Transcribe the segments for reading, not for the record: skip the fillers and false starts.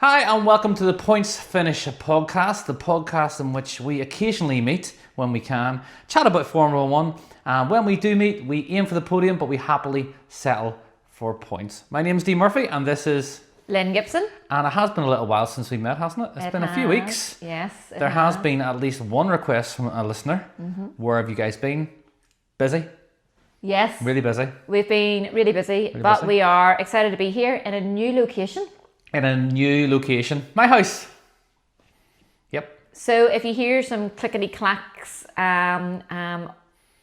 Hi, and welcome to the Points Finish podcast, the podcast in which we occasionally meet when we can, chat about Formula One, and when we do meet, we aim for the podium, but we happily settle for points. My name is Dee Murphy, and this is Lynn Gibson. And it has been a little while since we met, hasn't it? It's been a few weeks. Yes. There has been at least one request from a listener. Where have you guys been? Busy? Yes. Really busy? We've been really busy, but we are excited to be here in a new location. In a new location. My house. Yep. So if you hear some clickety clacks in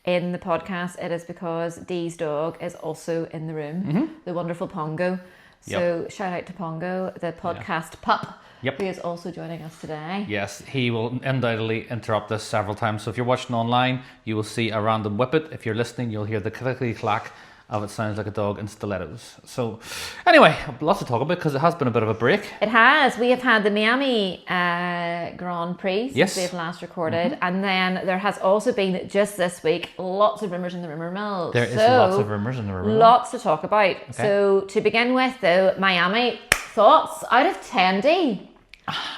the podcast, it is because Dee's dog is also in the room, the wonderful Pongo. So shout out to Pongo, the podcast pup, who is also joining us today. Yes, he will undoubtedly interrupt us several times. So if you're watching online, you will see a random Whippet. If you're listening, you'll hear the clickety clack of it sounds like a dog in stilettos. So anyway, lots to talk about because it has been a bit of a break. It has. We have had the Miami Grand Prix since we have last recorded. And then there has also been, just this week, lots of rumours in the rumour mill. There is lots of rumours in the rumour mill. Lots to talk about. Okay. So to begin with though, Miami, thoughts out of 10, D?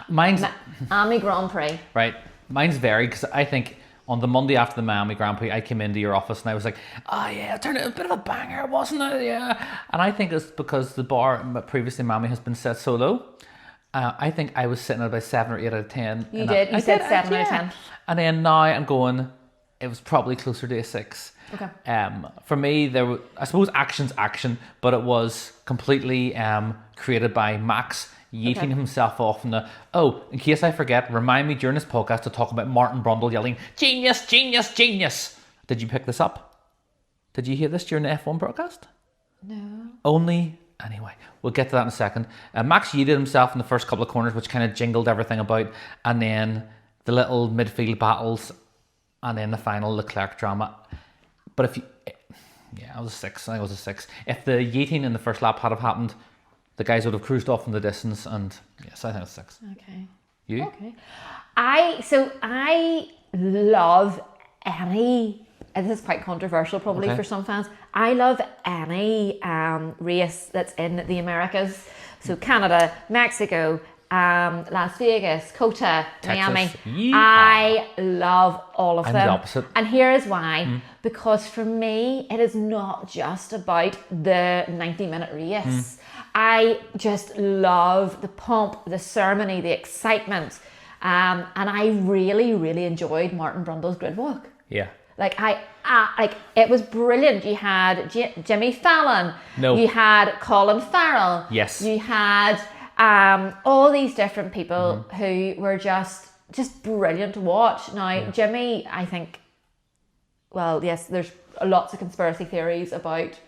Mine's... Miami Grand Prix. Right. Mine's varied because I think on the Monday after the Miami Grand Prix, I came into your office and I was like, oh yeah, it turned out a bit of a banger, wasn't it? Yeah. And I think it's because the bar previously in Miami has been set so low. I think I was sitting at about 7 or 8 out of 10. You did. You said 7 out of 10. And then now I'm going, it was probably closer to a 6. Okay. For me, there was, I suppose action's action, but it was completely created by Max yeeting himself off in the, in case I forget, remind me during this podcast to talk about Martin Brundle yelling, genius, genius, genius. Did you pick this up? Did you hear this during the F1 broadcast? No. Anyway, we'll get to that in a second. Max yeeted himself in the first couple of corners, which kind of jingled everything about, and then the little midfield battles, and then the final Leclerc drama. But if you, I was a 6. I think it was a 6. If the yeeting in the first lap had have happened, the guys would have cruised off in the distance, and yes, I think it's 6. Okay. You? Okay. I love any, and this is quite controversial probably for some fans, I love any race that's in the Americas. So Canada, Mexico, Las Vegas, COTA, Texas. Miami. Yeah. I love all of them. I'm the opposite. And here is why. Because for me, it is not just about the 90-minute race. I just love the pomp, the ceremony, the excitement. And I really, really enjoyed Martin Brundle's grid walk. Yeah. It was brilliant. You had Jimmy Fallon. No. You had Colin Farrell. Yes. You had all these different people who were just brilliant to watch. Now, Jimmy, I think, well, yes, there's lots of conspiracy theories about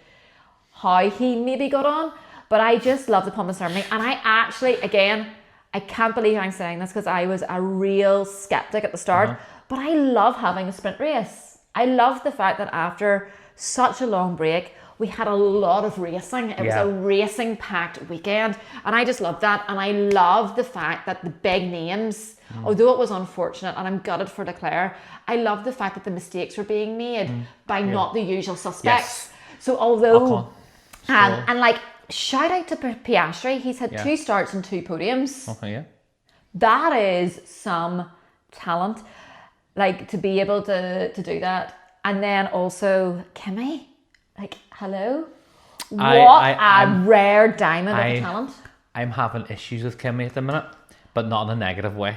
how he maybe got on, but I just love the pomp and ceremony. And I actually, again, I can't believe I'm saying this because I was a real skeptic at the start, but I love having a sprint race. I love the fact that after such a long break, we had a lot of racing. It was a racing-packed weekend, and I just love that. And I love the fact that the big names, although it was unfortunate, and I'm gutted for Leclerc, I love the fact that the mistakes were being made by not the usual suspects. So although, and like, shout out to Piastri, he's had 2 starts and 2 podiums. Okay, yeah. That is some talent, like to be able to do that. And then also Kimi. Like, hello? What a rare diamond of a talent. I'm having issues with Kimi at the minute, but not in a negative way.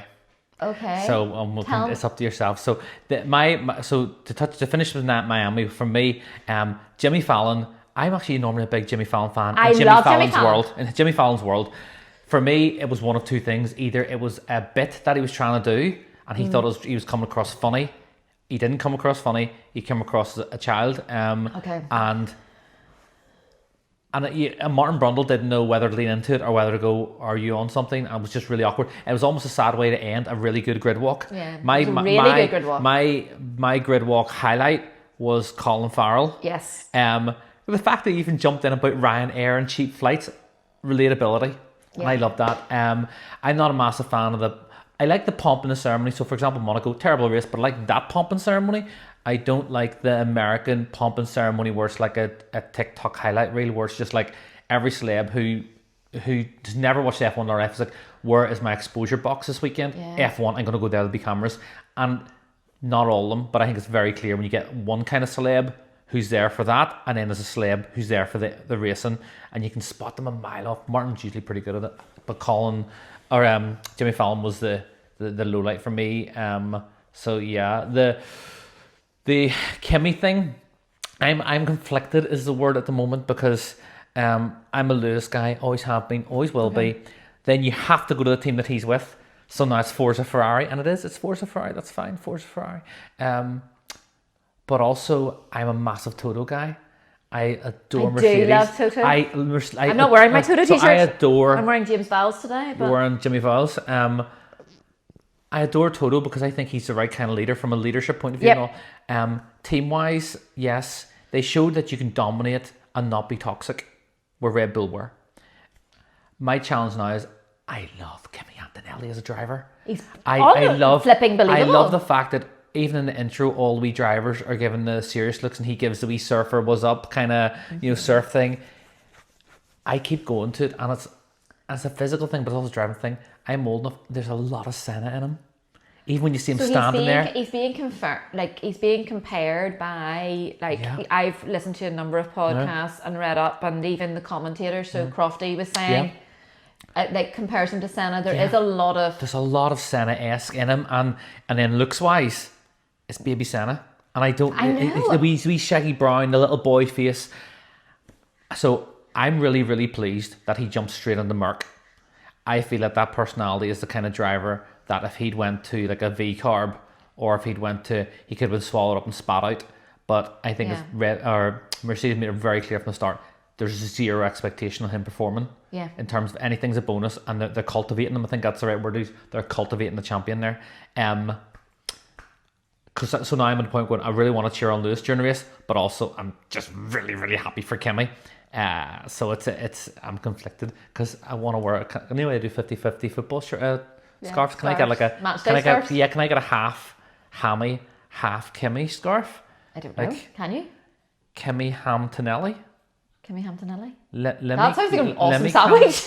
Okay. So it's up to yourself. So to finish with that Miami, for me, Jimmy Fallon, I'm actually normally a big Jimmy Fallon fan. I love Jimmy Fallon. In Jimmy Fallon's world, for me, it was one of two things. Either it was a bit that he was trying to do, and he thought he was coming across funny. He didn't come across funny. He came across as a child. And Martin Brundle didn't know whether to lean into it or whether to go, are you on something? And it was just really awkward. It was almost a sad way to end a really good grid walk. Yeah, it was a really good grid walk. My grid walk highlight was Colin Farrell. Yes. The fact that he even jumped in about Ryanair and cheap flights, relatability. And I love that. I'm not a massive fan of I like the pomp and the ceremony. So for example, Monaco, terrible race, but I like that pomp and ceremony. I don't like the American pomp and ceremony where it's like a TikTok highlight reel where it's just like every celeb who who's never watched F1 in their life is like, where is my exposure box this weekend? Yeah. F1, I'm going to go there, there'll be cameras. And not all of them, but I think it's very clear when you get one kind of celeb who's there for that, and then there's a celeb who's there for the racing, and you can spot them a mile off. Martin's usually pretty good at it, but Jimmy Fallon was the low light for me. So yeah, the Kimmy thing, I'm conflicted is the word at the moment, because I'm a Lewis guy, always have been, always will be. Then you have to go to the team that he's with. So now it's Forza Ferrari, and it's Forza Ferrari, that's fine, Forza Ferrari. But also, I'm a massive Toto guy. I adore Mercedes. I do love Toto. I'm not wearing my Toto t-shirt. I adore... I'm wearing James Vowles today. But... You're wearing Jimmy Vowles. I adore Toto because I think he's the right kind of leader from a leadership point of view. Yep. And all. Team-wise, yes, they showed that you can dominate and not be toxic, where Red Bull were. My challenge now is, I love Kimi Antonelli as a driver. I love flipping believable. I love the fact that even in the intro, all wee drivers are given the serious looks, and he gives the wee surfer was up kind of surf thing. I keep going to it, and it's a physical thing, but it's also a driving thing. I'm old enough. There's a lot of Senna in him. Even when you see him standing there, he's being compared by I've listened to a number of podcasts and read up, and even the commentators. So Crofty was saying. Compares him to Senna. There's a lot of Senna-esque in him, and then looks-wise, it's baby Senna. And I know. The wee shaggy brown, the little boy face. So I'm really, really pleased that he jumped straight into Merc. I feel that personality is the kind of driver that if he'd went to like a V-carb, or if he could have been swallowed up and spat out. But I think Mercedes made it very clear from the start, there's zero expectation of him performing. Yeah. In terms of anything's a bonus, and they're cultivating him. I think that's the right word. They're cultivating the champion there. So now I'm at the point where I really want to cheer on Lewis during the race, but also I'm just really, really happy for Kimi. So I'm conflicted because I want to wear I do 50-50 football scarves. Can I get like a match day scarves? Can I get a half Hammy, half Kimi scarf? I don't know. Can you? Kimi Hamtonelli. Kimi Hamtonelli? That sounds like an awesome sandwich.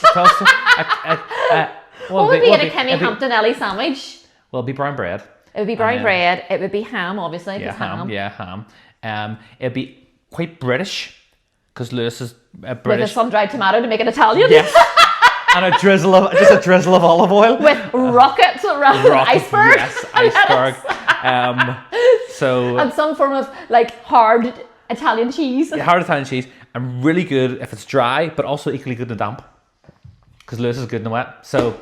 What would be in a Kimi Hamtonelli sandwich? Well, it'd be brown bread. It would be brown bread. It would be ham, obviously. Yeah, ham. Yeah, ham. It'd be quite British because Lewis is British. With a sun-dried tomato to make it Italian. Yes. And a drizzle of olive oil. With rockets around an iceberg. Yes, iceberg. And some form of hard Italian cheese. Yeah, hard Italian cheese. And really good if it's dry, but also equally good in the damp. Because Lewis is good in the wet. So,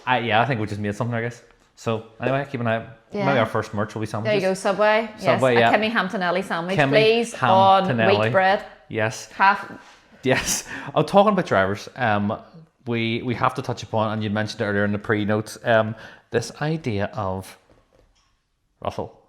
I think we just made something, I guess. So, anyway, keep an eye out. Yeah. Maybe our first merch will be sandwiches. There you go, Subway. Subway, yes, yeah. a Kimi Hamtonelli sandwich, Kimi please, Hamtonelli. on wheat bread. Yes. Half. Yes. I'm talking about drivers. We have to touch upon, and you mentioned it earlier in the pre-notes, this idea of Russell.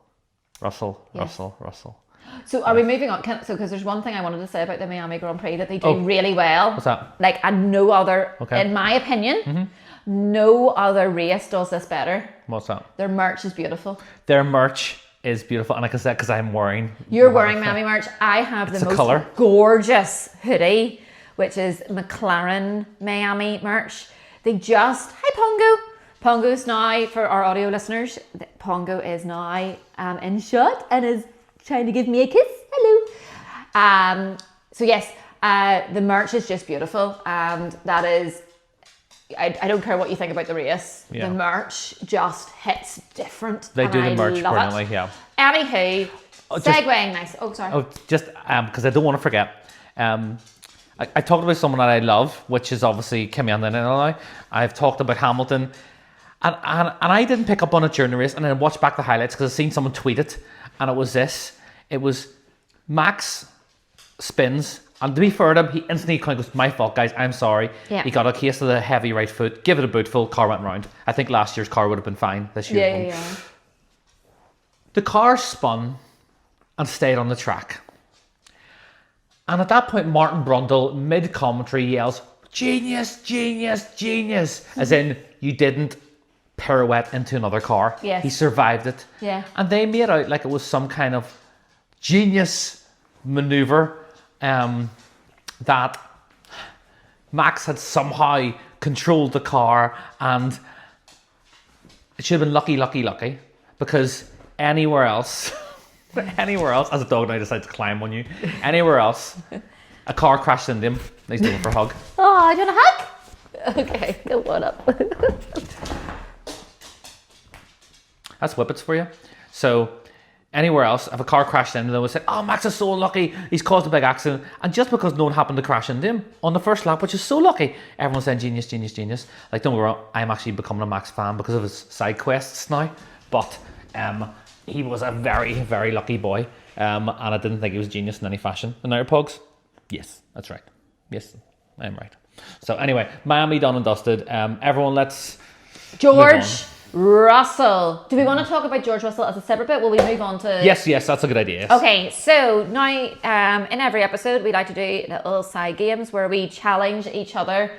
So are we moving on? Because there's one thing I wanted to say about the Miami Grand Prix that they do really well. What's that? And no other, in my opinion, no other race does this better. What's that? Their merch is beautiful. Their merch is beautiful, and like I said, because I'm wearing... You're wearing Miami merch. I have the most gorgeous hoodie, which is McLaren Miami merch. They just... Hi, Pongo. Pongo's now, for our audio listeners, Pongo is now in shot and is trying to give me a kiss. Hello. So yes, the merch is just beautiful, and that is... I don't care what you think about the race. Yeah. The merch just hits different. They do the merch brilliantly, yeah. Anywho, segueing nice. Oh, sorry. Just because I don't want to forget. I talked about someone that I love, which is obviously Kimi Antonelli. I've talked about Hamilton. And I didn't pick up on it during the race, and then I watched back the highlights because I've seen someone tweet it, and it was this. It was Max spins, and to be fair to him, he instantly kind of goes, my fault, guys, I'm sorry. Yeah. He got a case of the heavy right foot, give it a bootful, car went round. I think last year's car would have been fine. This year yeah. The car spun and stayed on the track. And at that point, Martin Brundle, mid-commentary, yells, genius, genius, genius, as in, you didn't pirouette into another car. Yes. He survived it. Yeah. And they made out like it was some kind of genius maneuver that Max had somehow controlled the car, and it should have been lucky, because anywhere else, as a dog now decides to climb on you, anywhere else, a car crashed into him. He's doing for a hug. Oh, do you want a hug? Okay, go one up. That's Whippets for you. So anywhere else, if a car crashed into them, they would say, oh, Max is so lucky, he's caused a big accident. And just because no one happened to crash into him on the first lap, which is so lucky, everyone's saying genius, genius, genius. Like, don't get me wrong, I'm actually becoming a Max fan because of his side quests now. But he was a very, very lucky boy. And I didn't think he was genius in any fashion. And now your Pogs? Yes, that's right. Yes, I am right. So anyway, Miami done and dusted. Everyone, let's George Russell. Do we want to talk about George Russell as a separate bit? Will we move on to... Yes, that's a good idea. Yes. Okay, so now in every episode we like to do little side games where we challenge each other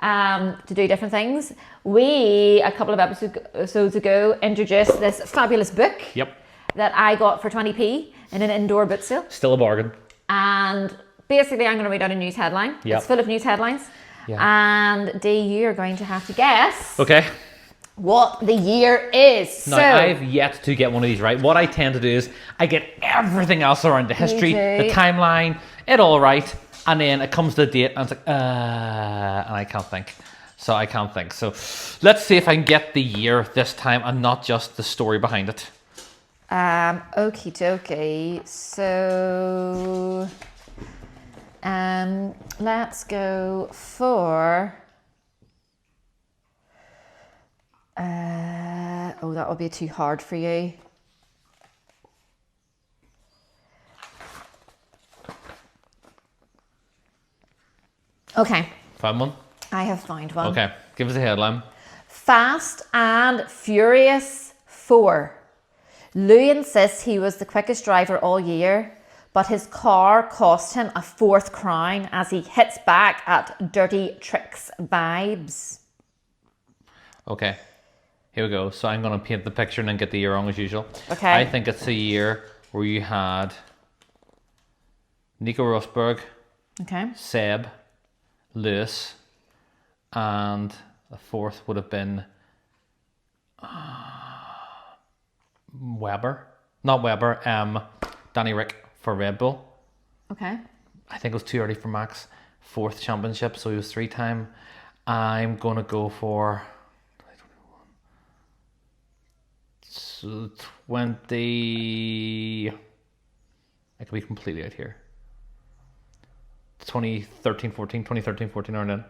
to do different things. We, a couple of episodes ago, introduced this fabulous book that I got for 20p in an indoor boot sale. Still a bargain. And basically I'm going to read out a news headline. It's full of news headlines. And Dee, you're going to have to guess what the year is. Now, I've yet to get one of these right. What I tend to do is I get everything else around the history, the timeline, it all right, and then it comes to the date and it's like, and I can't think. So let's see if I can get the year this time and not just the story behind it. Okie dokie. So let's go for that will be too hard for you. Okay. Found one? I have found one. Okay, give us a headline. Fast and Furious 4. Lou insists he was the quickest driver all year, but his car cost him a 4th crown as he hits back at Dirty Tricks vibes. Okay, here we go. So I'm going to paint the picture and then get the year wrong as usual. Okay. I think it's a year where you had Nico Rosberg, Seb, Lewis, and the 4th would have been Danny Rick for Red Bull. Okay. I think it was too early for Max. 4th championship, so he was 3-time. I'm going to go for 20... I could be completely out here. 2013-14 or then.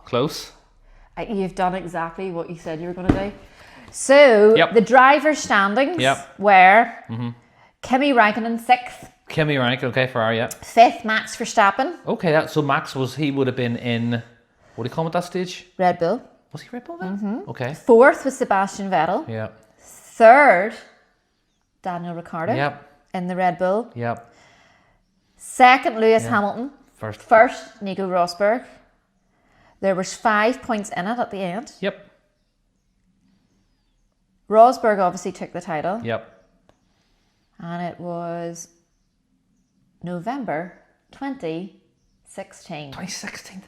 Close. You've done exactly what you said you were going to do. So the driver's standings were Kimi Räikkönen 6th. Kimi Räikkönen, okay, Ferrari, 5th, Max Verstappen. Okay, so Max he would have been in, what do you call him at that stage? Red Bull. Was he Red Bull then? Okay. 4th was Sebastian Vettel. Yeah. 3rd, Daniel Ricciardo. Yep. In the Red Bull. Yep. 2nd, Lewis Hamilton. 1st, Nico Rosberg. There was 5 points in it at the end. Yep. Rosberg obviously took the title. Yep. And it was November 2016. 2016.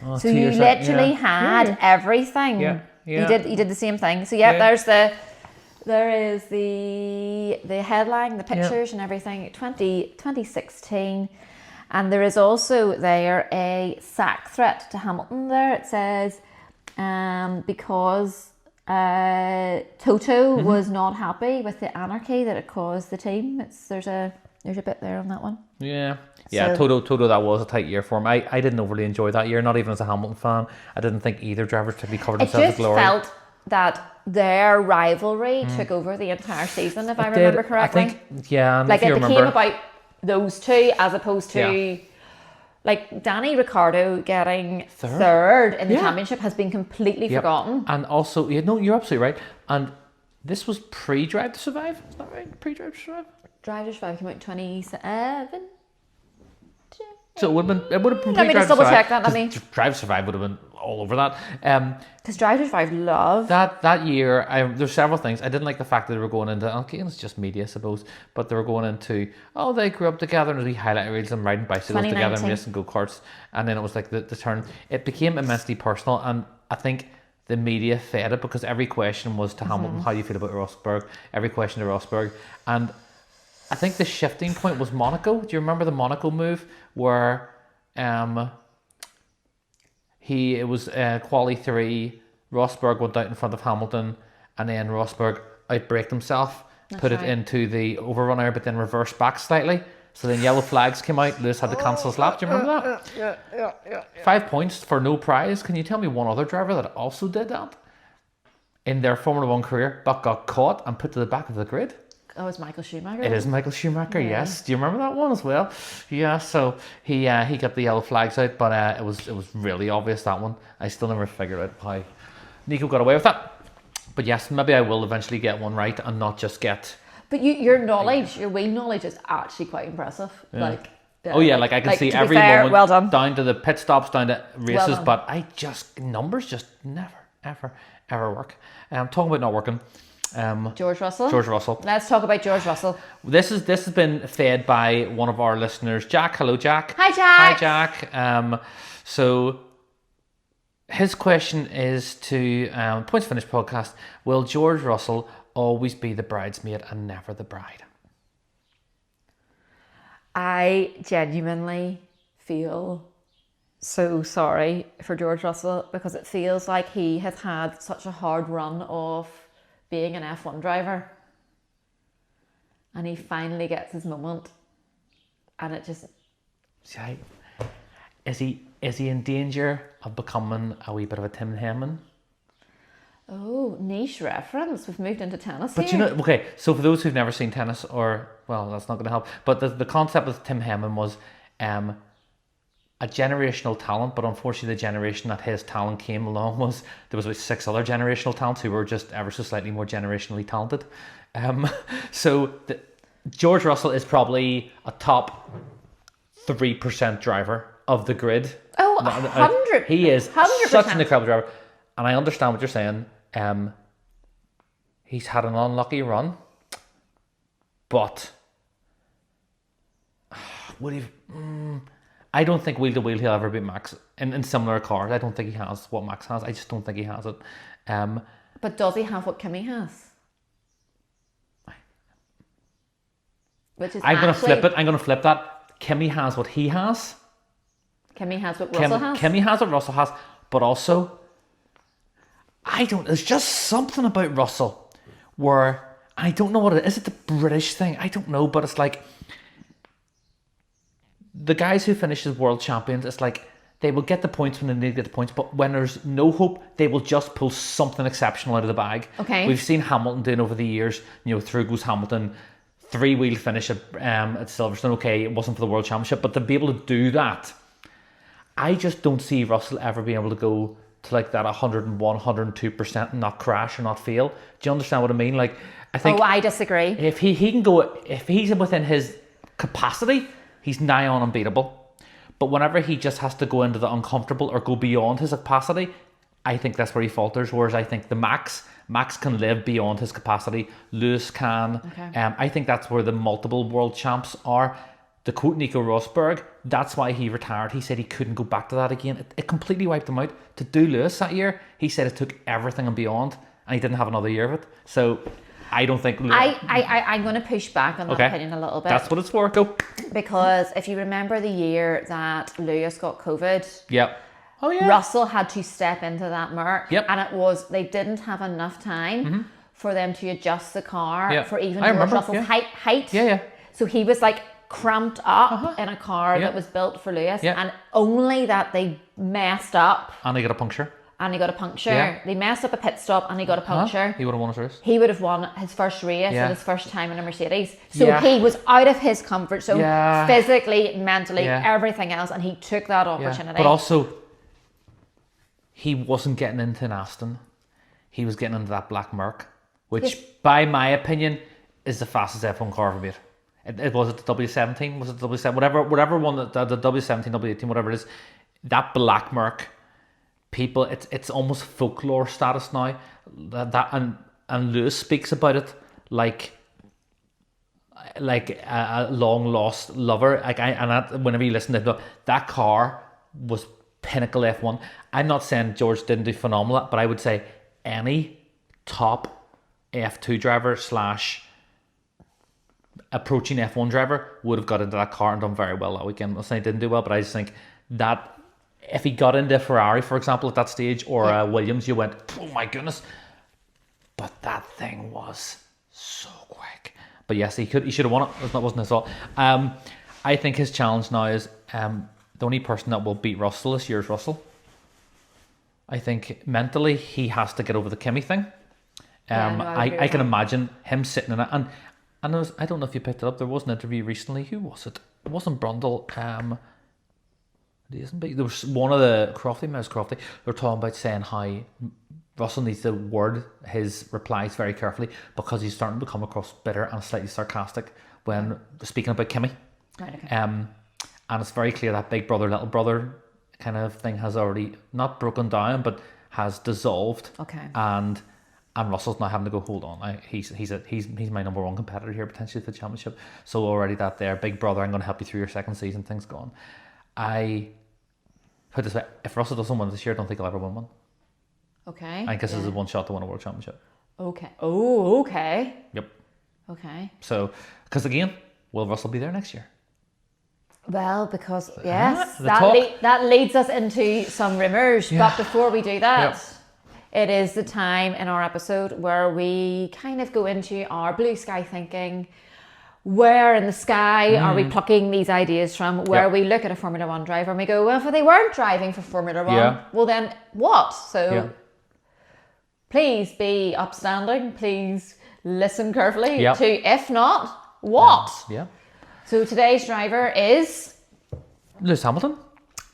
Oh, so you literally had everything. Yeah. You did the same thing. So there is the headline, the pictures and everything. 2016. And there is also there a sack threat to Hamilton there. It says because Toto was not happy with the anarchy that it caused the team. There's a bit there on that one. Yeah. Yeah, so, Toto, that was a tight year for him. I didn't overly enjoy that year, not even as a Hamilton fan. I didn't think either driver particularly covered themselves with glory. I just felt that their rivalry took over the entire season, if I remember correctly. I think, and like if you it became about those two as opposed to like Danny Ricciardo getting third in the championship has been completely forgotten. And also, you're absolutely right. And this was pre-Drive to Survive, is that right? Pre-Drive to Survive? Drive to Survive came out in 2017. So it would have been Let me just double check that. Drive to Survive would have been all over that. Because Drive to Survive love. That year, there's several things. I didn't like the fact that they were going into, okay, it's just media, I suppose, but they were going into, they grew up together and we highlight reels and riding bicycles together and racing go-karts. And then it was like the turn. It became immensely personal, and I think the media fed it because every question was to Hamilton, how do you feel about Rosberg? Every question to Rosberg. And I think the shifting point was Monaco. Do you remember the Monaco move where it was quali 3, Rosberg went out in front of Hamilton, and then Rosberg outbraked himself, put it into the overrun area, but then reversed back slightly. So then yellow flags came out, Lewis had to cancel his lap. Do you remember that? Yeah. 5 points for no prize. Can you tell me one other driver that also did that in their Formula 1 career, but got caught and put to the back of the grid? Oh, it's Michael Schumacher. It is Michael Schumacher, yes. Do you remember that one as well? Yeah, so he got the yellow flags out, but it was really obvious, that one. I still never figured out how Nico got away with that. But yes, maybe I will eventually get one right and not just get... But your knowledge, your wheel knowledge is actually quite impressive. Yeah. I can see every moment, well done, down to the pit stops, down to races, but numbers just never, ever work. Talking about not working... George Russell. Let's talk about George Russell. This has been fed by one of our listeners, Jack. Hello, Jack. Hi, Jack. So his question is to Points Finish podcast. Will George Russell always be the bridesmaid and never the bride? I genuinely feel so sorry for George Russell because it feels like he has had such a hard run of being an F1 driver, and he finally gets his moment, and it just... Is he in danger of becoming a wee bit of a Tim Henman? Oh, niche reference. We've moved into tennis but here. Okay, so for those who've never seen tennis, or, well, that's not going to help, but the concept with Tim Henman was a generational talent, but unfortunately the generation that his talent came along was, there was about 6 other generational talents who were just ever so slightly more generationally talented. George Russell is probably a top 3% driver of the grid. Oh, 100. He is 100%. Such an incredible driver. And I understand what you're saying. He's had an unlucky run, but would he... I don't think wheel to wheel he'll ever beat Max in similar cars. I don't think he has what Max has. I just don't think he has it. But does he have what Kimi has? Which is I'm going to flip that. Kimi has what he has. Kimi has what Russell has. Kimi has what Russell has, but also there's just something about Russell where I don't know what it is. Is it the British thing? I don't know, but it's like the guys who finish as world champions, it's like they will get the points when they need to get the points, but when there's no hope, they will just pull something exceptional out of the bag. Okay. We've seen Hamilton doing over the years, through goes Hamilton, 3-wheel finish at Silverstone. Okay, it wasn't for the world championship, but to be able to do that, I just don't see Russell ever being able to go to like that 101, 102% and not crash or not fail. Do you understand what I mean? Like, I think... Oh, I disagree. If he can go, if he's within his capacity, he's nigh on unbeatable. But whenever he just has to go into the uncomfortable or go beyond his capacity, I think that's where he falters. Whereas I think the Max can live beyond his capacity. Lewis can. Okay. I think that's where the multiple world champs are. To quote Nico Rosberg, that's why he retired. He said he couldn't go back to that again. It completely wiped him out. To do Lewis that year, he said it took everything and beyond, and he didn't have another year of it. So I don't think... I'm going to push back on that opinion a little bit. That's what it's for. Go. Because if you remember the year that Lewis got COVID... Yep. Oh, yeah. Russell had to step into that Merc. Yep. And they didn't have enough time for them to adjust the car for even George Russell's height. Yeah. So he was like cramped up in a car that was built for Lewis, and only that they messed up. And he got a puncture. Yeah. They messed up a pit stop and he got a puncture. He would have won his race. He would have won his first race and his first time in a Mercedes. So he was out of his comfort zone, physically, mentally, everything else, and he took that opportunity. But also, he wasn't getting into an Aston. He was getting into that black Merc, which, by my opinion, is the fastest F1 car ever made. It was it the W17? Was it the W7? Whatever one, the W17, W18, whatever it is. That black Merc people, it's almost folklore status now. That and Lewis speaks about it like a long lost lover. Whenever you listen to that car was pinnacle F1. I'm not saying George didn't do phenomenal, but I would say any top F2 driver / approaching F1 driver would have got into that car and done very well that weekend. I'm not saying he didn't do well, but I just think that if he got into a Ferrari, for example, at that stage, or a Williams, you went, oh my goodness. But that thing was so quick. But yes, he should have won it. That wasn't his fault. I think his challenge now is the only person that will beat Russell this year is Russell. I think mentally he has to get over the Kimi thing. I can imagine him sitting in it. And I don't know if you picked it up. There was an interview recently. Who was it? It wasn't Brundle. There was one of the Crofty. They were talking about saying how Russell needs to word his replies very carefully because he's starting to come across bitter and slightly sarcastic when speaking about Kimi. Right, okay. And it's very clear that big brother, little brother kind of thing has already not broken down, but has dissolved. Okay. And Russell's now having to go, hold on, he's my number one competitor here potentially for the championship. So already that there, big brother, I'm going to help you through your second season, things gone. I put this way, if Russell doesn't win this year, I don't think he'll ever win one. Okay. I guess this is one shot to win a world championship. Okay. Oh, okay. Yep. Okay. So, because again, will Russell be there next year? Well, because yes, that that leads us into some rumours. Yeah. But before we do that, it is the time in our episode where we kind of go into our blue sky thinking. Where in the sky are we plucking these ideas from? Where we look at a Formula One driver and we go, well, if they weren't driving for Formula One, well then what? So please be upstanding. Please listen carefully to, if not, what? Yeah. So today's driver is Lewis Hamilton.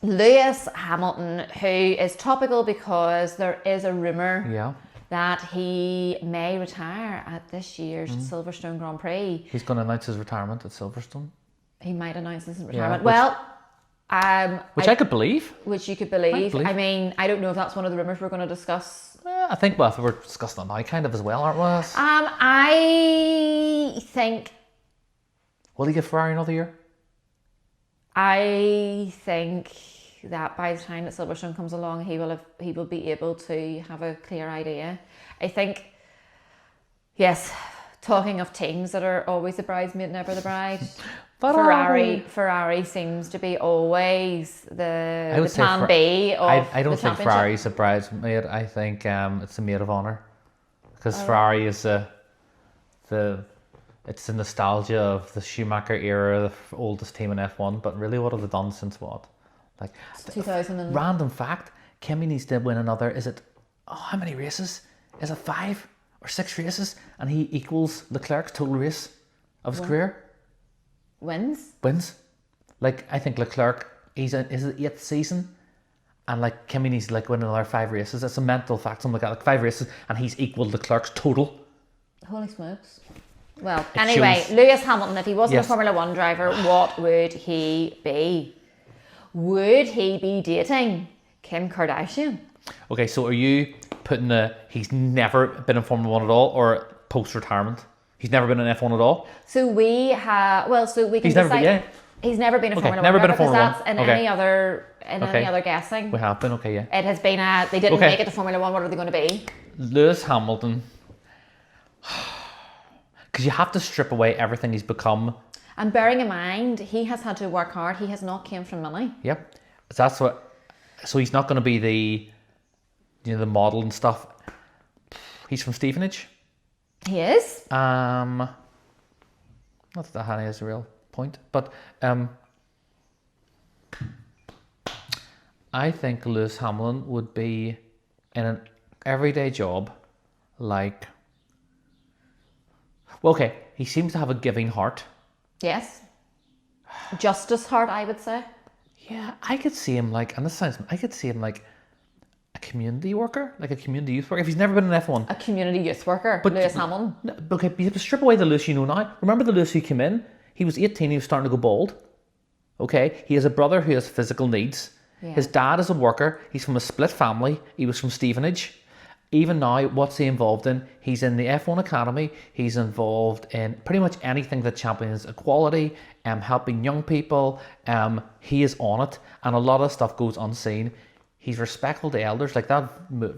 Lewis Hamilton, who is topical because there is a rumour that he may retire at this year's Silverstone Grand Prix. He's going to announce his retirement at Silverstone. He might announce his retirement. Which I could believe. Which you could believe. I mean, I don't know if that's one of the rumours we're going to discuss. I think we're discussing it now kind of as well, aren't we? I think... Will he get Ferrari another year? I think that by the time that Silverstone comes along, he will be able to have a clear idea. I think, yes, talking of teams that are always the bridesmaid, never the bride. Ferrari seems to be always the plan B of I don't think Ferrari's a bridesmaid. I think it's a maid of honour, because Ferrari is it's the nostalgia of the Schumacher era, the oldest team in F1. But really, what have they done since what? Like 2000. Random fact: Kimi needs to win another. Is it? Oh, how many races? Is it 5 or 6 races? And he equals Leclerc's total race of his career. Wins. Like I think Leclerc, is it 8th season, and like Kimi needs to win another 5 races. It's a mental fact. Something like that, like 5 races, and he's equalled Leclerc's total. Holy smokes! Well, anyway, Lewis Hamilton, if he wasn't a Formula One driver, what would he be? Would he be dating Kim Kardashian? Okay, so are you putting he's never been in Formula One at all, or post-retirement? He's never been in F1 at all? So we have, he's decide. He's never been in Formula One. Never been in Formula One. That's in any other guessing. We have been, It has been they didn't make it to Formula One. What are they going to be? Lewis Hamilton. Because you have to strip away everything he's become. And bearing in mind, he has had to work hard. He has not came from money. Yep. That's what. So he's not going to be the model and stuff. He's from Stevenage. He is. Not that Hannah is a real point, but I think Lewis Hamilton would be in an everyday job, like. Well, okay, he seems to have a giving heart. Yes. Justice heart, I would say. Yeah, I could see him I could see him like a community worker, like a community youth worker. If he's never been in F1. A community youth worker, but Lewis Hamilton. Okay, but you have to strip away the Lewis you know now. Remember the Lewis who came in? He was 18, he was starting to go bald. Okay, he has a brother who has physical needs. His dad is a worker. He's from a split family. He was from Stevenage. Even now, what's he involved in? He's in the F1 Academy. He's involved in pretty much anything that champions equality, helping young people. He is on it, and a lot of stuff goes unseen. He's respectful to elders. Like that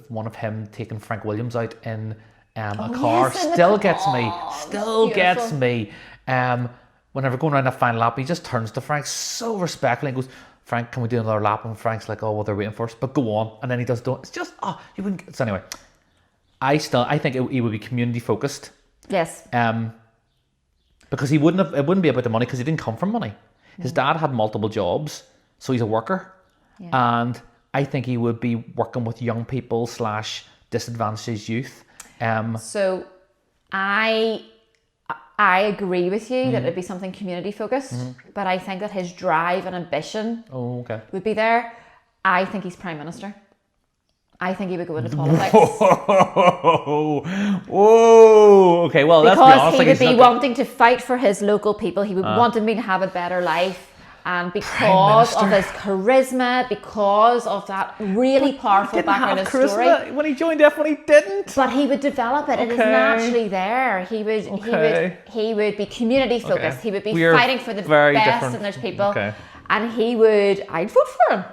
one of him taking Frank Williams out in a car still gets me. Still gets me. Whenever going around that final lap, he just turns to Frank so respectfully and goes, Frank, can we do another lap? And Frank's like, oh, well, they're waiting for us, but go on. And then he does do it. It's just, you wouldn't. So anyway, I think he would be community focused. Yes. Because it wouldn't be about the money because he didn't come from money. His dad had multiple jobs, so he's a worker. Yeah. And I think he would be working with young people / disadvantaged youth. So I agree with you that it'd be something community focused, but I think that his drive and ambition would be there. I think he's Prime Minister. I think he would go into politics. Whoa. Okay, well, let's be honest. Because he would be wanting to fight for his local people. He would want them to have a better life. And because of his charisma, because of that really powerful background and story. When he joined F1, he didn't. But he would develop it. It is naturally there. He would be community focused. He would be fighting for the best in those people. And I'd vote for him.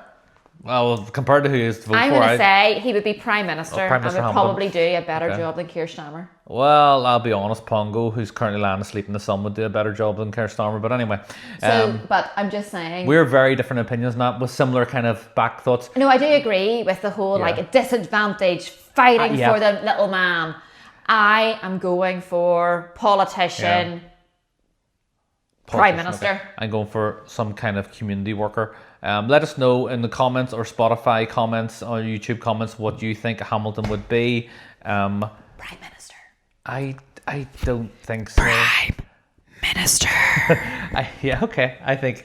Well, compared to who he's voted for, I'm going to say he would be Prime Minister and would probably do a better job than Keir Starmer. Well, I'll be honest, Pongo, who's currently lying asleep in the sun, would do a better job than Keir Starmer. But anyway. But I'm just saying. We're very different opinions, Nat, with similar kind of back thoughts. No, I do agree with the whole disadvantage, fighting for the little man. I am going for politician, Prime Minister. Okay. I'm going for some kind of community worker. Let us know in the comments or Spotify comments or YouTube comments what you think Hamilton would be. Prime Minister. I don't think so. Prime Minister. I think.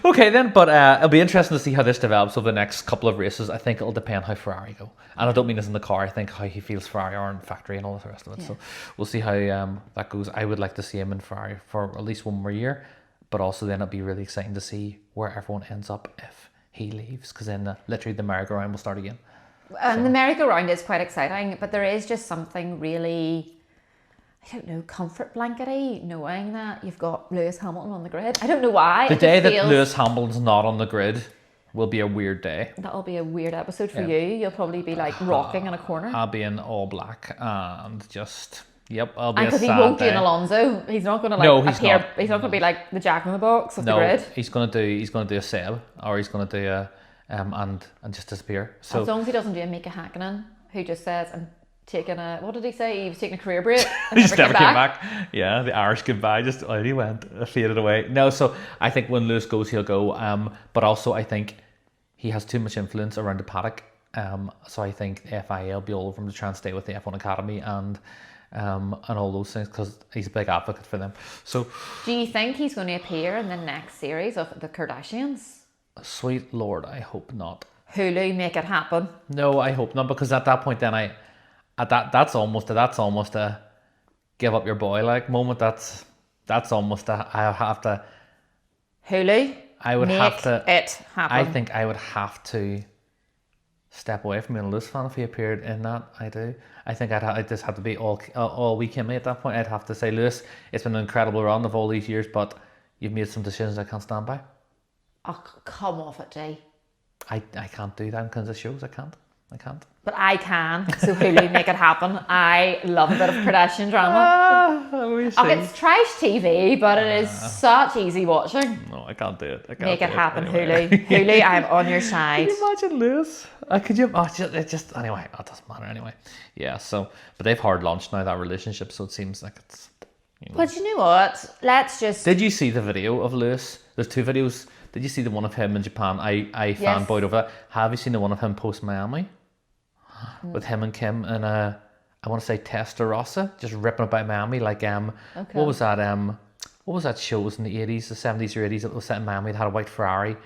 Okay then, but it'll be interesting to see how this develops over the next couple of races. I think it'll depend how Ferrari go. And I don't mean this in the car. I think how he feels Ferrari are in factory and all the rest of it. Yeah. So we'll see how that goes. I would like to see him in Ferrari for at least one more year. But also then it'll be really exciting to see where everyone ends up if he leaves. Because then literally the merry-go-round will start again. The merry-go-round is quite exciting. But there is just something really, I don't know, comfort blankety knowing that you've got Lewis Hamilton on the grid. I don't know why. The day that Lewis Hamilton's not on the grid will be a weird day. That'll be a weird episode for you. You'll probably be like rocking in a corner. I'll be in all black and just... Yep, I'll be because he won't do an Alonso. He's not going to appear. Not. He's not going to be like the Jack in the Box of the grid. He's going to do a Seb, or he's going to do a and just disappear. So as long as he doesn't do a Mika Hakkinen, who just says I'm taking a, what did he say? He was taking a career break. And he never came back. Yeah, the Irish goodbye just he went, faded away. No, so I think when Lewis goes, he'll go. But also I think he has too much influence around the paddock. So I think the FIA will be all over him to try and stay with the F1 Academy and all those things because he's a big advocate for them. So, do you think he's going to appear in the next series of the Kardashians? Sweet Lord, I hope not. Hulu, make it happen. No, I hope not, because at that point then that's almost a give up your boy like moment. That's almost a I have to. Hulu. I would have to. It happen. I think I would have to step away from being a Lewis fan if he appeared in that. I do. I think I'd just have to be all week in me at that point. I'd have to say, Lewis, it's been an incredible run of all these years, but you've made some decisions I can't stand by. Oh, come off it, Dee. I can't do that in kinds of shows. I can't. But I can, so Hulu, make it happen. I love a bit of Kardashian drama. It's trash TV, but it is such easy watching. No, I can't do it. Make it happen, anyway. Hulu. Hulu, I'm on your side. Can you imagine Lewis? Could you? It just anyway. It doesn't matter anyway. Yeah. So, but they've hard launched now that relationship, so it seems like it's. But you know what? Let's just. Did you see the video of Lewis? There's two videos. Did you see the one of him in Japan? I fanboyed over that. Have you seen the one of him post Miami? With him and Kim and I want to say Testarossa, just ripping about Miami like what was that show? It was in the 80s, the 70s or 80s. It was set in Miami. It had a white Ferrari.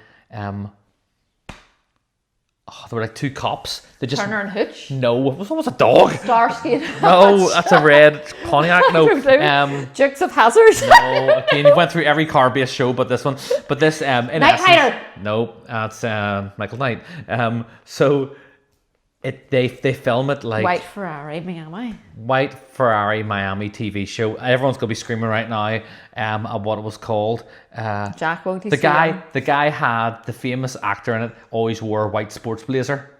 there were like two cops. They just Turner and Hooch. no, it was almost a dog. Starsky and No, that's a red cognac. No, Dukes of Hazzard. no. Again, you went through every car-based show, but this one, in Knight Rider. no, that's Michael Knight. So they film it like White Ferrari, Miami. White Ferrari Miami TV show. Everyone's gonna be screaming right now at what it was called. Jack, won't you The see guy, him? the guy had the famous actor in it. Always wore a white sports blazer.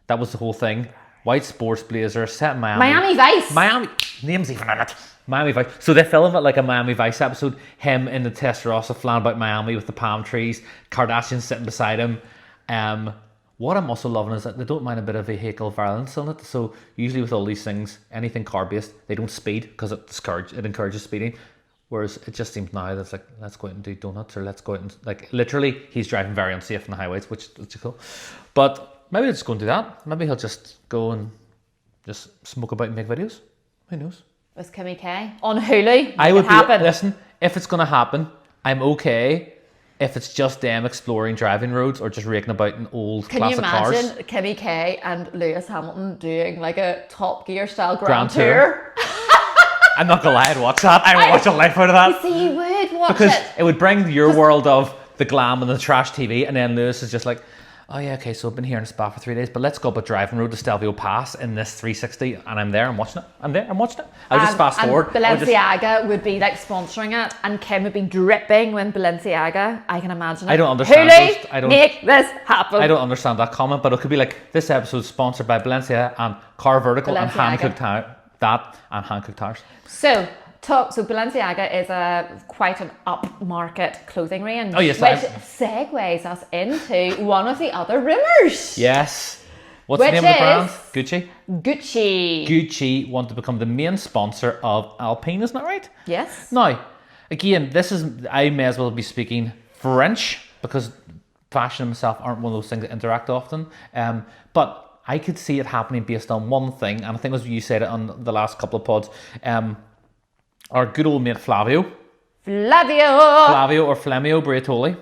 That was the whole thing. White sports blazer set in Miami. Miami Vice. Miami names even in it. Miami Vice. So they film it like a Miami Vice episode. Him in the Testarossa flying about Miami with the palm trees. Kardashian sitting beside him. What I'm also loving is that they don't mind a bit of vehicle violence on it. So usually with all these things, anything car based, they don't speed because it encourages speeding. Whereas it just seems now that's like, let's go out and do donuts, or let's go out and, like, literally he's driving very unsafe on the highways, which is cool. But maybe he'll just go and do that. Maybe he'll just go and just smoke about and make videos. Who knows? With Kimmy K on Hulu. I would happen. Listen, if it's going to happen, I'm okay if it's just them exploring driving roads or just raking about in old classic cars. Can you imagine Kimmy K and Lewis Hamilton doing like a Top Gear style Grand grand tour? I'm not gonna lie, I'd watch that. I would watch a life out of that. You see, you would watch Because it. it would bring your world of the glam and the trash TV, and then Lewis is just like, oh yeah, okay, so I've been here in Spa for 3 days, but let's go up a driving road to Stelvio Pass in this 360, and I'm there, I'm watching it. I'm watching it. I'll just fast forward. Balenciaga would be like sponsoring it, and Kim would be dripping when Balenciaga. I can imagine it. I don't understand Hulu, make this happen. I don't understand that comment, but it could be like, this episode's sponsored by Balenciaga and Car Vertical and Hankook Towers. So Balenciaga is quite an upmarket clothing range, Oh, yes, which segues us into one of the other rumours. Yes. What's the name of the brand? Gucci? Gucci want to become the main sponsor of Alpine, isn't that right? Yes. Now, again, I may as well be speaking French because fashion and myself aren't one of those things that interact often. But I could see it happening based on one thing, and I think it was you said it on the last couple of pods. Our good old mate Flavio or Flemio Briatore.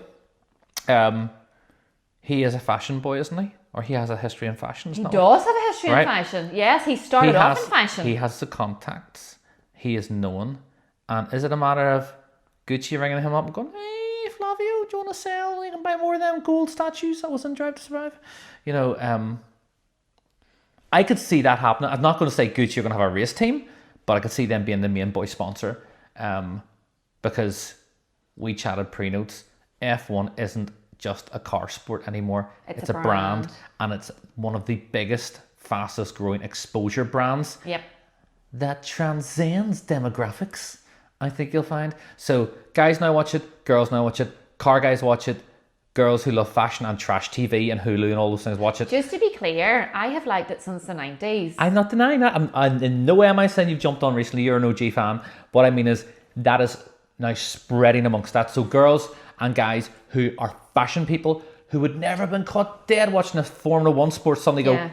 He is a fashion boy, isn't he? Or he has a history in fashion. He does have a history in fashion. Yes, he started off in fashion. He has the contacts. He is known. And is it a matter of Gucci ringing him up and going, hey, Flavio, do you want to sell? You can buy more of them gold statues that was in Drive to Survive. You know, I could see that happening. I'm not going to say Gucci are going to have a race team, but I could see them being the main boy sponsor, because we chatted pre-notes. F1 isn't just a car sport anymore. It's a brand, and it's one of the biggest, fastest growing exposure brands. Yep. That transcends demographics, I think you'll find. So guys now watch it, girls now watch it, car guys watch it, girls who love fashion and trash TV and Hulu and all those things watch it. Just to be clear, I have liked it since the 90s. I'm not denying that. I'm in no way am I saying you've jumped on recently. You're an OG fan. What I mean is that is now spreading amongst that. So girls and guys who are fashion people who would never have been caught dead watching a Formula One sport suddenly go,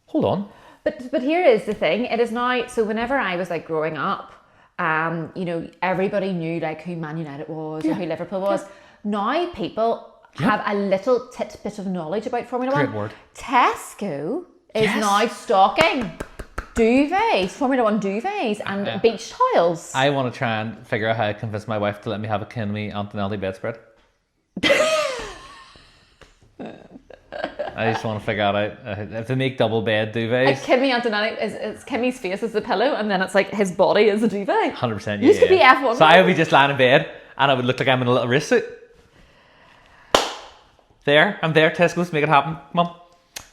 hold on. But here is the thing. It is now, so whenever I was like growing up, you know, everybody knew like who Man United was or who Liverpool was. Now people have a little tidbit of knowledge about Formula One. Great word. Tesco is now stocking duvets, Formula One duvets and beach towels. I want to try and figure out how I convince my wife to let me have a Kimmy Antonelli bedspread. I just want to figure out if they make double bed duvets. Like Kimmy Antonelli, it's Kimmy's face as the pillow, and then it's like his body is a duvet. 100%. Used to be F1. So I would be just lying in bed, and I would look like I'm in a little race suit. I'm there, Tesco's, make it happen, come on.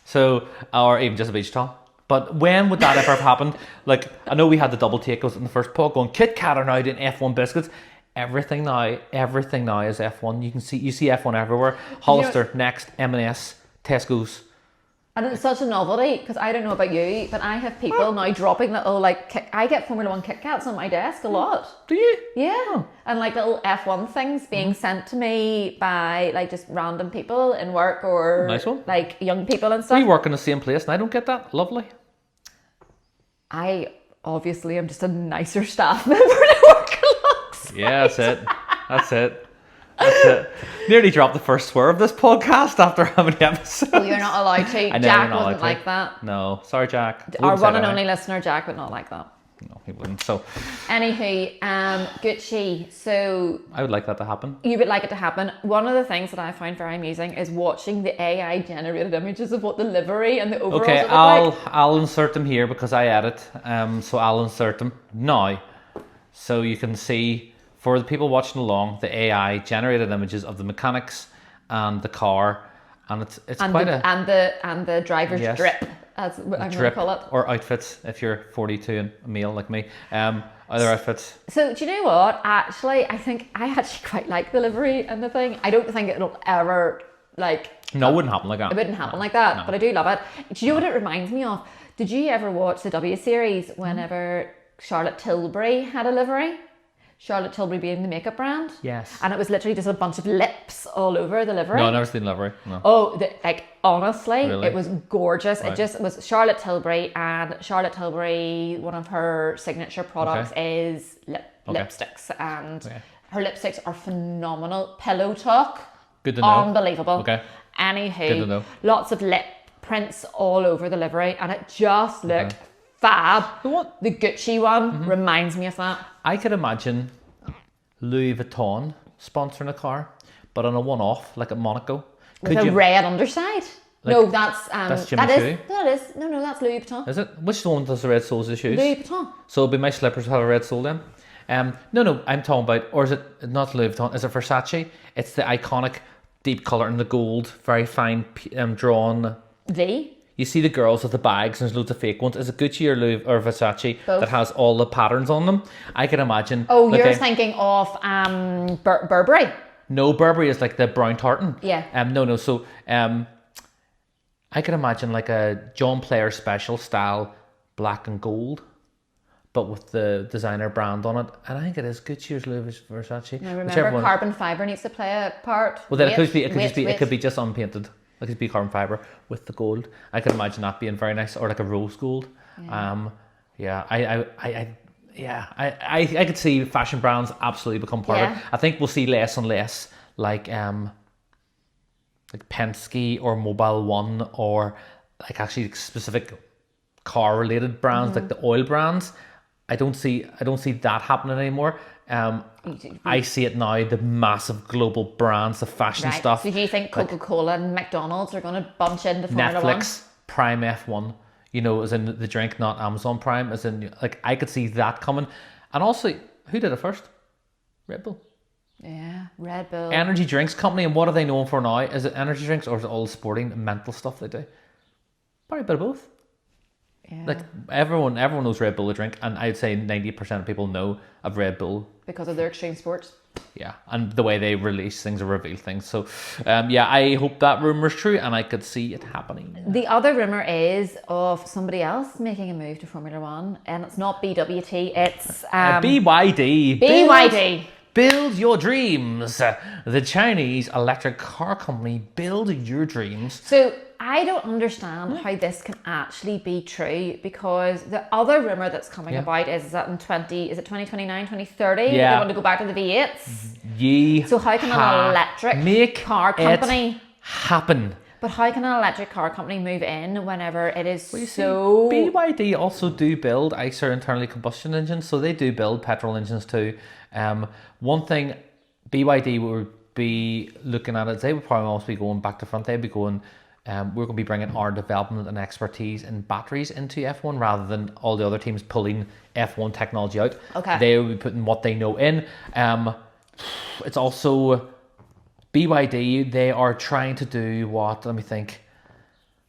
So, or even just a beach towel. But when would that ever have happened? Like, I know we had the double takeos in the first pod going, Kit Kat are now doing F1 biscuits. Everything now is F1. You see F1 everywhere. Hollister, Next, M&S, Tesco's. And it's such a novelty, because I don't know about you, but I have people now dropping little, like, I get Formula One Kit Kats on my desk a lot. Do you? Yeah. Oh. And like little F1 things being sent to me by like just random people in work or Nice one. like young people and stuff. We work in the same place and I don't get that. Lovely. I obviously am just a nicer staff member than work looks. Yeah, that's it. That's it. Nearly dropped the first swear of this podcast after how many episodes? Well, you're not allowed to. I know, Jack you're not wasn't allowed to. like that. No, sorry, Jack. Our one and only listener, Jack, would not like that. No, he wouldn't. So, Anywho, Gucci. So I would like that to happen. you would like it to happen. One of the things that I find very amusing is watching the AI generated images of what the livery and the overalls Okay, would look like. I'll insert them here because I edit. So I'll insert them now, so you can see for the people watching along the AI generated images of the mechanics and the car, and it's And quite the driver's Yes. drip, as I'm going to drip call it. or outfits if you're 42 and a male like me. Other outfits. So do you know what? Actually, I think I actually quite like the livery and the thing. I don't think it'll ever No, it wouldn't happen like that. It wouldn't happen like that, No. but I do love it. Do you know what it reminds me of? Did you ever watch the W series whenever Charlotte Tilbury had a livery? Charlotte Tilbury being the makeup brand? Yes. And it was literally just a bunch of lips all over the livery. No, I've never seen livery. No. Oh, honestly, Really? it was gorgeous. Right. It was Charlotte Tilbury, and Charlotte Tilbury, one of her signature products is lipsticks, and Okay. her lipsticks are phenomenal. Pillow Talk, Good to know. unbelievable. Okay. Anywho, Good to know. lots of lip prints all over the livery, and it just looked fab. The what? The Gucci one reminds me of that. I could imagine Louis Vuitton sponsoring a car, but on a one-off, like at Monaco. With a red underside. No, that's Jimmy Choo? no, that's Louis Vuitton. Is it? Which one does the red soles of the shoes? Louis Vuitton. So it'll be my slippers have a red sole then. No, I'm talking about, or is it not Louis Vuitton? Is it Versace? It's the iconic deep colour in the gold, very fine drawn. You see the girls with the bags, and there's loads of fake ones. Is it Gucci or Louis or Versace Both. that has all the patterns on them? I can imagine. Oh, like you're thinking of Burberry. No, Burberry is like the brown tartan. Yeah. No. So I can imagine like a John Player special style black and gold, but with the designer brand on it. And I think it is Gucci or Louis Versace. Now remember, Whichever one. carbon fibre needs to play a part. Well, then Wait, it could be just unpainted. It could be carbon fiber with the gold. I could imagine that being very nice, or like a rose gold. Yeah. I could see fashion brands absolutely become part of it. I think we'll see less and less like Penske or Mobile One, or like actually specific car related brands like the oil brands. I don't see that happening anymore. I see it now, the massive global brands, the fashion Right. stuff. So do you think Coca-Cola and McDonald's are going to bunch into Formula One? Netflix, Prime F1, as in the drink, not Amazon Prime, as in, like, I could see that coming. And also, who did it first? Red Bull. Yeah, Red Bull. Energy drinks company, and what are they known for now? Is it energy drinks, or is it all the sporting and mental stuff they do? Probably a bit of both. Yeah. Like, everyone knows Red Bull, a drink, and I'd say 90% of people know of Red Bull. Because of their extreme sports. Yeah, and the way they release things or reveal things. So, I hope that rumour's true, and I could see it happening. The other rumour is of somebody else making a move to Formula One, and it's not BWT, it's BYD. BYD. Build your dreams. The Chinese electric car company, build your dreams. So I don't understand how this can actually be true, because the other rumour that's coming about is that in 2029, 2030, they want to go back to the V8s. So how can an electric car company happen? But how can an electric car company move in whenever it is so... BYD also do build ICE or internally combustion engines, so they do build petrol engines too. One thing BYD would be looking at is they would probably almost be going back to front. They'd be going, we're going to be bringing our development and expertise in batteries into F1 rather than all the other teams pulling F1 technology out. Okay. They will be putting what they know in. It's also... BYD, they are trying to do what? Let me think.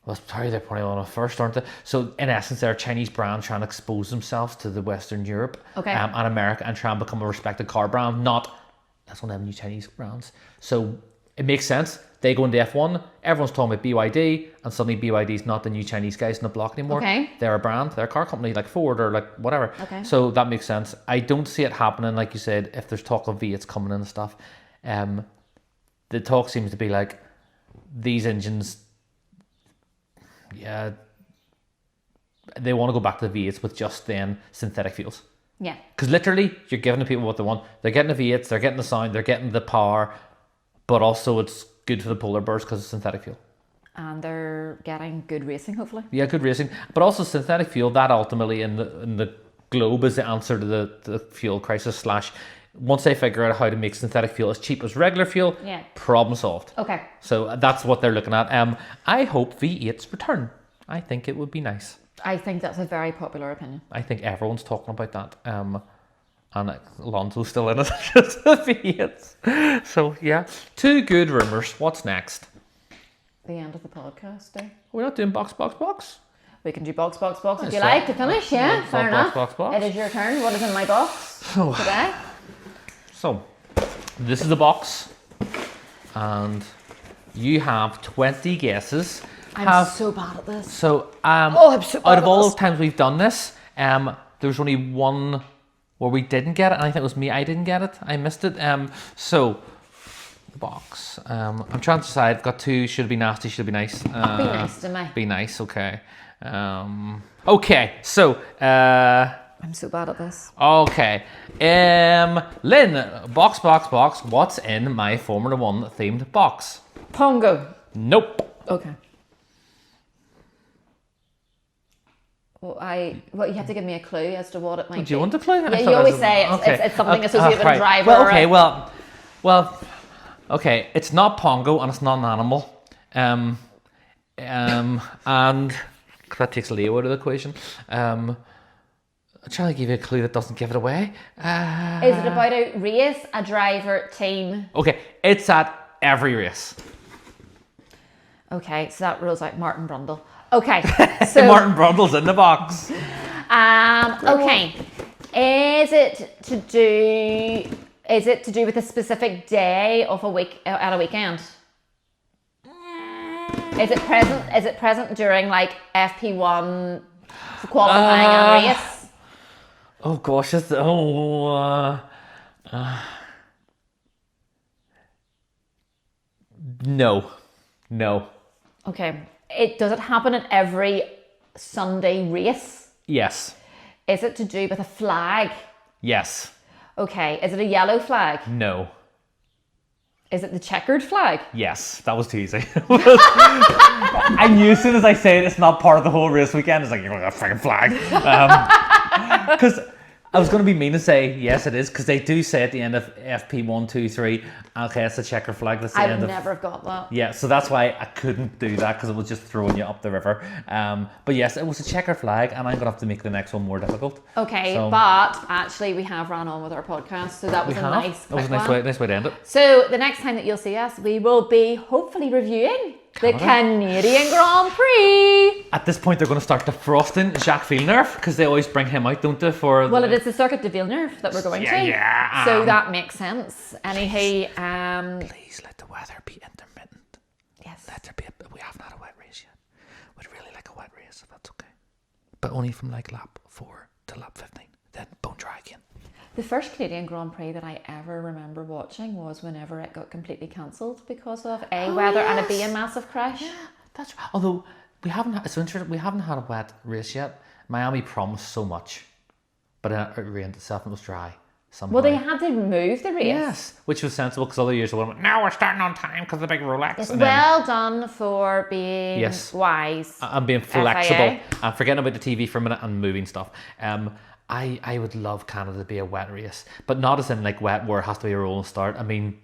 Well, sorry, they're probably on it first, aren't they? So, in essence, they're a Chinese brand trying to expose themselves to the Western Europe and America and try and become a respected car brand. That's one of them new Chinese brands. So, it makes sense. They go into F1, everyone's talking about BYD, and suddenly BYD's not the new Chinese guys in the block anymore. Okay. They're a brand, they're a car company like Ford or like whatever. Okay. So, that makes sense. I don't see it happening, like you said, if there's talk of V8s coming in and stuff. The talk seems to be like these engines, they want to go back to the V8s with just then synthetic fuels. Yeah. Because literally, you're giving the people what they want. They're getting the V8s, they're getting the sound, they're getting the power, but also it's good for the polar bears because it's synthetic fuel. And they're getting good racing, hopefully. Yeah, good racing, but also synthetic fuel. That ultimately in the globe is the answer to the fuel crisis. / Once they figure out how to make synthetic fuel as cheap as regular fuel, problem solved. Okay. So that's what they're looking at. I hope V8s return. I think it would be nice. I think that's a very popular opinion. I think everyone's talking about that. And Alonso's still in it. Just the V8s. So yeah, 2 good rumours. What's next? The end of the podcast, eh? We're not doing box. We can do box if you So- like to finish, yeah. Fair enough. Box. It is your turn. What is in my box today? So, this is the box, and you have 20 guesses. I'm so bad at this. So, I'm so bad out of at all this. the times we've done this, there was only one where we didn't get it, and I think it was me. I didn't get it. I missed it. So, the box. I'm trying to decide. I've got 2. Should it be nasty? Should it be nice? Be nice to me. Be nice. Okay. Okay. So, I'm so bad at this. okay. Lynn, box. What's in my Formula 1 themed box? Pongo. Nope. Okay. Well, you have to give me a clue as to what it might be. Do you want a clue? Yeah, you always say it's something associated with a driver. Well, okay, well, okay. It's not Pongo and it's not an animal. And that takes Leo out of the equation. I'm trying to give you a clue that doesn't give it away. Is it about a race, a driver, team? Okay, it's at every race. Okay, so that rules out Martin Brundle. Okay, so Martin Brundle's in the box. okay, is it to do with a specific day of a week at a weekend? Is it present during like FP1 qualifying and race? Oh gosh, no. Okay. Does it happen at every Sunday race? Yes. Is it to do with a flag? Yes. Okay. Is it a yellow flag? No. Is it the checkered flag? Yes. That was too easy. I knew as soon as I say it, it's not part of the whole race weekend. It's like, you're like a freaking flag. Because I was going to be mean to say yes, it is, because they do say at the end of FP1, 2, 3, okay, it's a checker flag. That's the I end would of. never have got that. Yeah, so that's why I couldn't do that, because it was just throwing you up the river. But yes, it was a checker flag, and I'm going to have to make the next one more difficult. Okay, So- but actually we have ran on with our podcast, so that was a nice That was a quick nice one. way to end it. So the next time that you'll see us, we will be hopefully reviewing the Canadian Grand Prix. At this point, they're going to start defrosting Jacques Villeneuve, because they always bring him out, don't they? Well, it is the Circuit de Villeneuve that we're going to. Yeah. So that makes sense. Anyhow, Please let the weather be intermittent. yes. Let there be we haven't had a wet race yet. We'd really like a wet race, if that's okay. But only from like lap 4 to lap 15. Then bone dry again. The first Canadian Grand Prix that I ever remember watching was whenever it got completely cancelled because of A, weather, and a B, a massive crash. That's right. Although we haven't we haven't had a wet race yet. Miami promised so much, but it rained itself and it was dry somehow. Well, they had to move the race. Yes, which was sensible, because other years they went, now we're starting on time because of the big Rolex. It's And then- well done for being Yes. wise. and being flexible and forgetting about the TV for a minute and moving stuff. I would love Canada to be a wet race, but not as in like wet where it has to be a rolling start. I mean,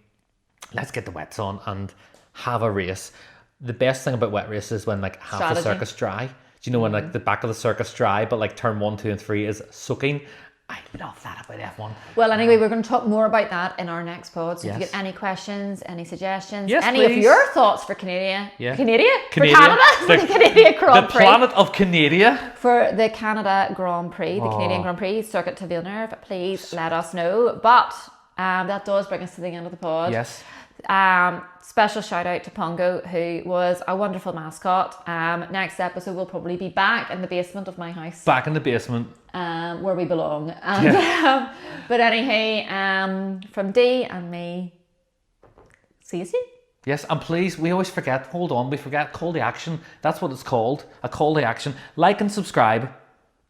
let's get the wets on and have a race. The best thing about wet races is when like half the Strategy. circuit's dry. Do you know when like the back of the circuit's dry, but like turn 1, 2, and 3 is soaking? I love that about F1. Well, anyway, we're going to talk more about that in our next pod. So if you Yes. get any questions, any suggestions, Yes, any of please. your thoughts for Canada, Yeah. Canada? For Canada. Canada? For the Canadian Grand The Prix. planet of Canada. For the Canada Grand Prix, the Canadian Grand Prix, Circuit to Villeneuve, please let us know. But that does bring us to the end of the pod. Yes. Special shout out to Pongo, who was a wonderful mascot. Next episode, we'll probably be back in the basement of my house, Back in the basement. where we belong. And, but anyhow, from Dee and me, see you soon. Yes, and please, we always forget, we forget call to action. That's what it's called, a call to action. Like and subscribe.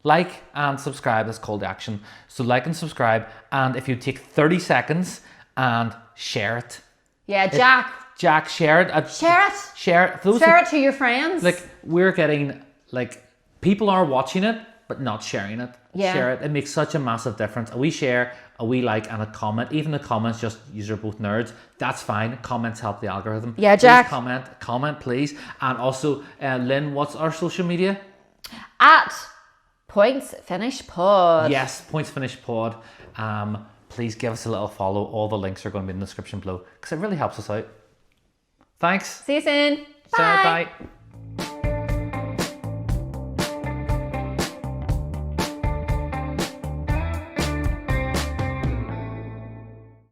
Like and subscribe is call to action. So like and subscribe, and if you take 30 seconds and share it, Yeah, Jack. Share it. Share it. Share it. Share it to your friends. Like, we're getting, like, people are watching it, but not sharing it. Yeah. Share it. It makes such a massive difference. A wee share, a wee like, and a comment. Even the comments, just, you're both nerds. That's fine. Comments help the algorithm. Yeah, Please Jack. Comment, please. And also, Lynn, what's our social media? At Points Finish Pod. Yes, Points Finish Pod. Please give us a little follow. All the links are going to be in the description below because it really helps us out. Thanks. See you soon. Bye.